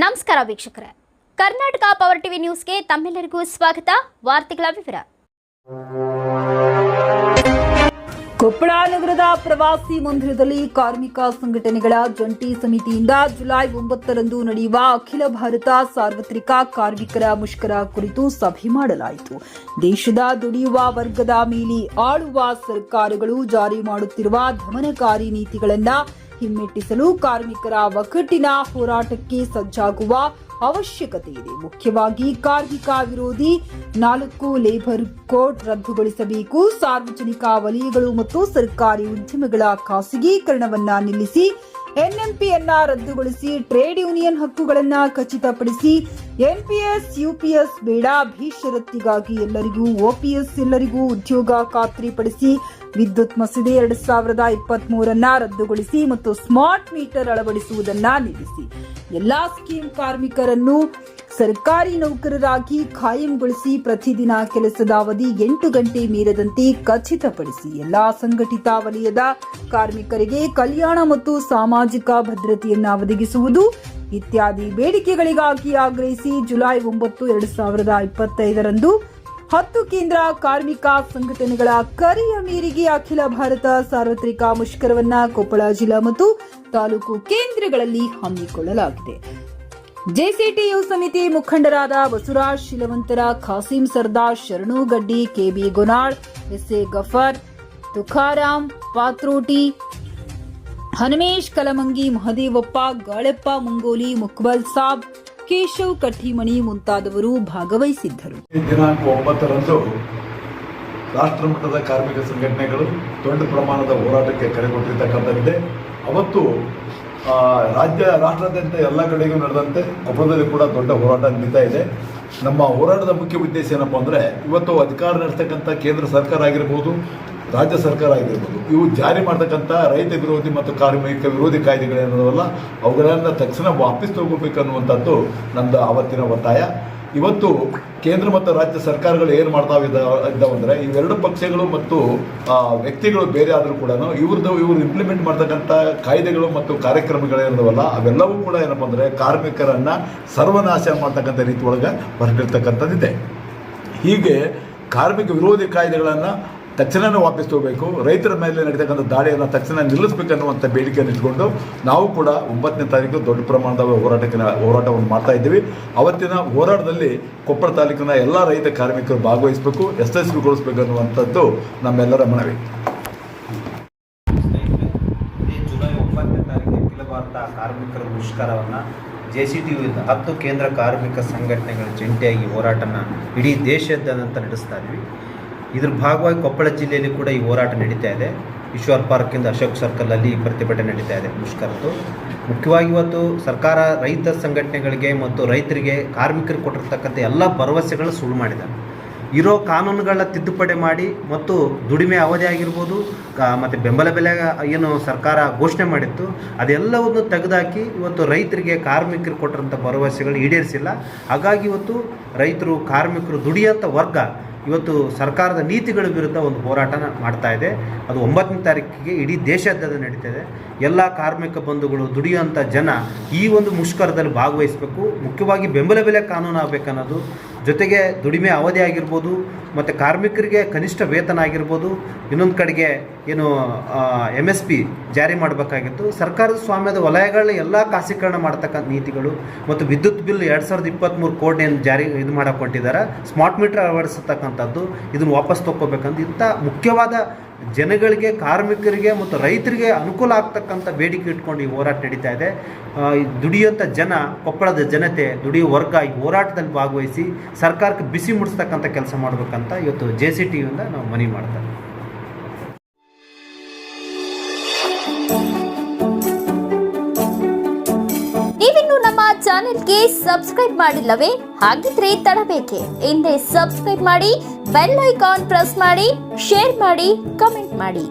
ನಮಸ್ಕಾರ ವೀಕ್ಷಕರೇ, Karnataka power TV ನ್ಯೂಸ್ಗೆ ತಮ್ಮೆಲ್ಲರಿಗೂ ಸ್ವಾಗತ. ವಾರ್ತೆಗಳ ವಿವರ. ಕೊಪ್ಪಳ ನಗರದ ಪ್ರವಾಸಿ ಮಂದಿರದಲ್ಲಿ ಕಾರ್ಮಿಕ ಸಂಘಟನೆಗಳ ಜಂಟಿ ಸಮಿತಿಯಿಂದ ಜುಲೈ 9ರಂದು ನಡೆಯುವ ಅಖಿಲ ಭಾರತ ಸಾರ್ವತ್ರಿಕ ಕಾರ್ಮಿಕರ ಮುಷ್ಕರ ಕುರಿತು ಸಭೆ ಮಾಡಲಾಯಿತು. ದೇಶದ ದುಡಿಯುವ ವರ್ಗದ ಮೇಲೆ ಆಳುವ ಸರ್ಕಾರಗಳು ಜಾರಿ ಮಾಡುತ್ತಿರುವ ದಮನಕಾರಿ ನೀತಿಗಳನ್ನು ಹಿಮ್ಮೆಟ್ಟಿಸಲು ಕಾರ್ಮಿಕರ ಒಗ್ಗಟ್ಟಿನ ಹೋರಾಟಕ್ಕೆ ಸಜ್ಜಾಗುವ ಅವಶ್ಯಕತೆ ಇದೆ. ಮುಖ್ಯವಾಗಿ ಕಾರ್ಮಿಕ ವಿರೋಧಿ 4 ಲೇಬರ್ ಕೋಡ್ ರದ್ದುಗೊಳಿಸಬೇಕು. ಸಾರ್ವಜನಿಕ ವಲಯಗಳು ಮತ್ತು ಸರ್ಕಾರಿ ಉದ್ಯಮಗಳ ಖಾಸಗೀಕರಣವನ್ನ ನಿಲ್ಲಿಸಿ ಎನ್ಎಂಪಿಯನ್ನ ರದ್ದುಗೊಳಿಸಿ ಟ್ರೇಡ್ ಯೂನಿಯನ್ ಹಕ್ಕುಗಳನ್ನು ಖಚಿತಪಡಿಸಿ. ಎನ್ಪಿಎಸ್ ಯುಪಿಎಸ್ ಬೇಡ, ಬೇಷರತ್ತಿಗಾಗಿ ಎಲ್ಲರಿಗೂ ಓಪಿಎಸ್, ಎಲ್ಲರಿಗೂ ಉದ್ಯೋಗ ಖಾತ್ರಿಪಡಿಸಿ. ವಿದ್ಯುತ್ ಮಸೂದೆ 2023 ರದ್ದುಗೊಳಿಸಿ ಮತ್ತು ಸ್ಮಾರ್ಟ್ ಮೀಟರ್ ಅಳವಡಿಸುವುದನ್ನ ನಿಲ್ಲಿಸಿ. ಎಲ್ಲಾ ಸ್ಕೀಮ್ ಕಾರ್ಮಿಕರನ್ನು ಸರ್ಕಾರಿ ನೌಕರರಾಗಿ ಖಾಯಂಗೊಳಿಸಿ. ಪ್ರತಿದಿನ ಕೆಲಸದ ಅವಧಿ 8 ಗಂಟೆ ಮೀರದಂತೆ ಖಚಿತಪಡಿಸಿ. ಎಲ್ಲಾ ಸಂಘಟಿತ ವಲಯದ ಕಾರ್ಮಿಕರಿಗೆ ಕಲ್ಯಾಣ ಮತ್ತು ಸಾಮಾಜಿಕ ಭದ್ರತೆಯನ್ನು ಒದಗಿಸುವುದು ಇತ್ಯಾದಿ ಬೇಡಿಕೆಗಳಿಗಾಗಿ ಆಗ್ರಹಿಸಿ ಜುಲೈ 9, 2025ರಂದು 10 ಕೇಂದ್ರ ಕಾರ್ಮಿಕ ಸಂಘಟನೆಗಳ ಕರೆಯ ಮೇರೆಗೆ ಅಖಿಲ ಭಾರತ ಸಾರ್ವತ್ರಿಕ ಮುಷ್ಕರವನ್ನ ಕೊಪ್ಪಳ ಜಿಲ್ಲಾ ಮತ್ತು ತಾಲೂಕು ಕೇಂದ್ರಗಳಲ್ಲಿ ಹಮ್ಮಿಕೊಳ್ಳಲಾಗಿದೆ. ಜೆಸಿಟಿಯು ಸಮಿತಿ ಮುಖಂಡರಾದ ಬಸವರಾಜ್ ಶಿಲವಂತರ, ಖಾಸಿಂ ಸರ್ದಾರ್, ಶರಣು ಗಡ್ಡಿ, ಕೆಬಿ ಗೊನಾಳ್, ಎಸ್ಎ ಗಫರ್, ತುಕಾರಾಮ್ ಪಾತ್ರೋಟಿ, ಹನುಮೇಶ್ ಕಲಮಂಗಿ, ಮಹದೇವಪ್ಪ, ಗಾಳೆಪ್ಪ ಮುಂಗೋಲಿ, ಮುಕ್ಬಲ್ ಸಾಬ್, ಕೇಶವ್ ಕಠಿಮಣಿ ಮುಂತಾದವರು ಭಾಗವಹಿಸಿದ್ದರು. ದಿನಾಂಕ 9ರಂದು ರಾಷ್ಟ್ರ ಮಟ್ಟದ ಕಾರ್ಮಿಕ ಸಂಘಟನೆಗಳು ದೊಡ್ಡ ಪ್ರಮಾಣದ ಹೋರಾಟಕ್ಕೆ ಕರೆ ಕೊಟ್ಟಿರ್ತಕ್ಕಂಥದ್ದಿದೆ. ಅವತ್ತು ರಾಷ್ಟ್ರಾದ್ಯಂತ ಎಲ್ಲ ಕಡೆಗೂ ನಡೆದಂತೆ ಕೊಪ್ಪಳದಲ್ಲಿ ಕೂಡ ದೊಡ್ಡ ಹೋರಾಟ ನಡೀತಾ ಇದೆ. ನಮ್ಮ ಹೋರಾಟದ ಮುಖ್ಯ ಉದ್ದೇಶ ಏನಪ್ಪ ಅಂದರೆ, ಇವತ್ತು ಅಧಿಕಾರ ನಡೆಸ್ತಕ್ಕಂಥ ಕೇಂದ್ರ ಸರ್ಕಾರ ಆಗಿರ್ಬೋದು, ರಾಜ್ಯ ಸರ್ಕಾರ ಆಗಿರ್ಬೋದು, ಇವು ಜಾರಿ ಮಾಡ್ತಕ್ಕಂಥ ರೈತ ವಿರೋಧಿ ಮತ್ತು ಕಾರ್ಮಿಕ ವಿರೋಧಿ ಕಾಯ್ದೆಗಳೇನಲ್ಲ ಅವುಗಳನ್ನು ತಕ್ಷಣ ವಾಪಸ್ ತಗೋಬೇಕನ್ನುವಂಥದ್ದು ನಂದು ಅವತ್ತಿನ ಒತ್ತಾಯ. ಇವತ್ತು ಕೇಂದ್ರ ಮತ್ತು ರಾಜ್ಯ ಸರ್ಕಾರಗಳು ಏನು ಮಾಡ್ತಾವೆ ಇದ್ದಾವಂದರೆ, ಇವೆರಡು ಪಕ್ಷಗಳು ಮತ್ತು ವ್ಯಕ್ತಿಗಳು ಬೇರೆ ಆದರೂ ಕೂಡ ಇವರು ಇಂಪ್ಲಿಮೆಂಟ್ ಮಾಡ್ತಕ್ಕಂಥ ಕಾಯ್ದೆಗಳು ಮತ್ತು ಕಾರ್ಯಕ್ರಮಗಳೇನವಲ್ಲ ಅವೆಲ್ಲವೂ ಕೂಡ ಏನಪ್ಪ ಅಂದರೆ ಕಾರ್ಮಿಕರನ್ನು ಸರ್ವನಾಶ ಮಾಡ್ತಕ್ಕಂಥ ರೀತಿ ಒಳಗೆ ಹೊರಟಿರ್ತಕ್ಕಂಥದ್ದಿದೆ. ಹೀಗೆ ಕಾರ್ಮಿಕ ವಿರೋಧಿ ಕಾಯ್ದೆಗಳನ್ನು ತಕ್ಷಣವೇ ವಾಪಸ್ ತಗೋಬೇಕು, ರೈತರ ಮೇಲೆ ನಡೀತಕ್ಕಂಥ ದಾಳಿಯನ್ನು ತಕ್ಷಣ ನಿಲ್ಲಿಸಬೇಕನ್ನುವಂಥ ಬೇಡಿಕೆಯನ್ನು ಇಟ್ಕೊಂಡು ನಾವು ಕೂಡ 9ನೇ ತಾರೀಕು ದೊಡ್ಡ ಪ್ರಮಾಣದ ಹೋರಾಟವನ್ನು ಮಾಡ್ತಾ ಇದ್ದೀವಿ. ಅವತ್ತಿನ ಹೋರಾಟದಲ್ಲಿ ಕೊಪ್ಪಳ ತಾಲೂಕಿನ ಎಲ್ಲ ರೈತ ಕಾರ್ಮಿಕರು ಭಾಗವಹಿಸಬೇಕು, ಯಶಸ್ವಿಗೊಳಿಸಬೇಕು ಅನ್ನುವಂಥದ್ದು ನಮ್ಮೆಲ್ಲರ ಮನವಿ. ಜುಲೈ 9ನೇ ತಾರೀಕು ಅಖಿಲ ಭಾರತ ಕಾರ್ಮಿಕರ ಮುಷ್ಕರವನ್ನು ಜೆಸಿಟಿಯುಯಿಂದ 10 ಕೇಂದ್ರ ಕಾರ್ಮಿಕ ಸಂಘಟನೆಗಳ ಜಂಟಿಯಾಗಿ ಹೋರಾಟನ ಇಡೀ ದೇಶಾದ್ಯಂತ ನಡೆಸ್ತಾ ಇದ್ವಿ. ಇದ್ರ ಭಾಗವಾಗಿ ಕೊಪ್ಪಳ ಜಿಲ್ಲೆಯಲ್ಲಿ ಕೂಡ ಈ ಹೋರಾಟ ನಡೀತಾ ಇದೆ. ಈಶ್ವರ್ ಪಾರ್ಕಿಂದ ಅಶೋಕ್ ಸರ್ಕಲಲ್ಲಿ ಪ್ರತಿಭಟನೆ ನಡೀತಾ ಇದೆ ಮುಷ್ಕರದ್ದು. ಮುಖ್ಯವಾಗಿ ಇವತ್ತು ಸರ್ಕಾರ ರೈತ ಸಂಘಟನೆಗಳಿಗೆ ಮತ್ತು ರೈತರಿಗೆ ಕಾರ್ಮಿಕರು ಕೊಟ್ಟಿರ್ತಕ್ಕಂಥ ಎಲ್ಲ ಭರವಸೆಗಳನ್ನ ಸುಳ್ಳು ಮಾಡಿದ್ದಾರೆ. ಇರೋ ಕಾನೂನುಗಳನ್ನ ತಿದ್ದುಪಡಿ ಮಾಡಿ ಮತ್ತು ದುಡಿಮೆ ಅವಧಿ ಆಗಿರ್ಬೋದು ಮತ್ತು ಬೆಂಬಲ ಬೆಲೆ ಏನು ಸರ್ಕಾರ ಘೋಷಣೆ ಮಾಡಿತ್ತು ಅದೆಲ್ಲವನ್ನು ತೆಗೆದುಹಾಕಿ ಇವತ್ತು ರೈತರಿಗೆ ಕಾರ್ಮಿಕರು ಕೊಟ್ಟಿರೋಂಥ ಭರವಸೆಗಳು ಈಡೇರಿಸಿಲ್ಲ. ಹಾಗಾಗಿ ಇವತ್ತು ರೈತರು ಕಾರ್ಮಿಕರು ದುಡಿಯೋಂಥ ವರ್ಗ ಇವತ್ತು ಸರ್ಕಾರದ ನೀತಿಗಳ ವಿರುದ್ಧ ಒಂದು ಹೋರಾಟನ ಮಾಡ್ತಾ ಇದೆ. ಅದು 9ನೇ ತಾರೀಕಿಗೆ ಇಡೀ ದೇಶಾದ್ಯಂತ ನಡೀತಾ ಇದೆ. ಎಲ್ಲ ಕಾರ್ಮಿಕ ಬಂಧುಗಳು, ದುಡಿಯುವಂಥ ಜನ ಈ ಒಂದು ಮುಷ್ಕರದಲ್ಲಿ ಭಾಗವಹಿಸಬೇಕು. ಮುಖ್ಯವಾಗಿ ಬೆಂಬಲ ಬೆಲೆ ಕಾನೂನು ಆಗಬೇಕನ್ನೋದು, ಜೊತೆಗೆ ದುಡಿಮೆ ಅವಧಿ ಆಗಿರ್ಬೋದು ಮತ್ತು ಕಾರ್ಮಿಕರಿಗೆ ಕನಿಷ್ಠ ವೇತನ ಆಗಿರ್ಬೋದು, ಇನ್ನೊಂದು ಕಡೆಗೆ ಏನು MSP ಜಾರಿ ಮಾಡಬೇಕಾಗಿತ್ತು. ಸರ್ಕಾರದ ಸ್ವಾಮ್ಯದ ವಲಯಗಳನ್ನ ಎಲ್ಲ ಖಾಸಗೀಕರಣ ಮಾಡ್ತಕ್ಕಂಥ ನೀತಿಗಳು ಮತ್ತು ವಿದ್ಯುತ್ ಬಿಲ್ 2023 ಕೋಡ್ ಏನು ಜಾರಿ ಮಾಡಕ್ಕೆ ಕೊಟ್ಟಿದ್ದಾರೆ, ಸ್ಮಾರ್ಟ್ ಮೀಟರ್ ಅಳವಡಿಸತಕ್ಕಂಥದ್ದು, ಇದನ್ನು ವಾಪಸ್ ತಗೋಬೇಕಂತ ಇಂಥ ಮುಖ್ಯವಾದ ಜನಗಳಿಗೆ, ಕಾರ್ಮಿಕರಿಗೆ ಮತ್ತು ರೈತರಿಗೆ ಅನುಕೂಲ ಆಗ್ತಕ್ಕಂಥ ಬೇಡಿಕೆ ಇಟ್ಕೊಂಡು ಈ ಹೋರಾಟ ನಡೀತಾ ಇದೆ. ದುಡಿಯುವಂಥ ಜನ, ಕೊಪ್ಪಳದ ಜನತೆ, ದುಡಿಯುವ ವರ್ಗ ಈ ಹೋರಾಟದಲ್ಲಿ ಭಾಗವಹಿಸಿ ಸರ್ಕಾರಕ್ಕೆ ಬಿಸಿ ಮುಡಿಸ್ತಕ್ಕಂಥ ಕೆಲಸ ಮಾಡಬೇಕಂತ ಇವತ್ತು ಜೆಸಿಟಿಯಿಂದ ನಾವು ಮನವಿ ಮಾಡ್ತಾರೆ. ನೀವಿನ್ನು ನಮ್ಮ ಚಾನೆಲ್ಗೆ ಸಬ್ಸ್ಕ್ರೈಬ್ ಮಾಡಿಲ್ಲವೇ? ಹಾಗಿದ್ರೆ ತಡಬೇಕೆ? ಹಿಂದೆ ಸಬ್ಸ್ಕ್ರೈಬ್ ಮಾಡಿ, ಬೆಲ್ ಐಕಾನ್ ಪ್ರೆಸ್ ಮಾಡಿ, ಶೇರ್ ಮಾಡಿ, ಕಮೆಂಟ್ ಮಾಡಿ.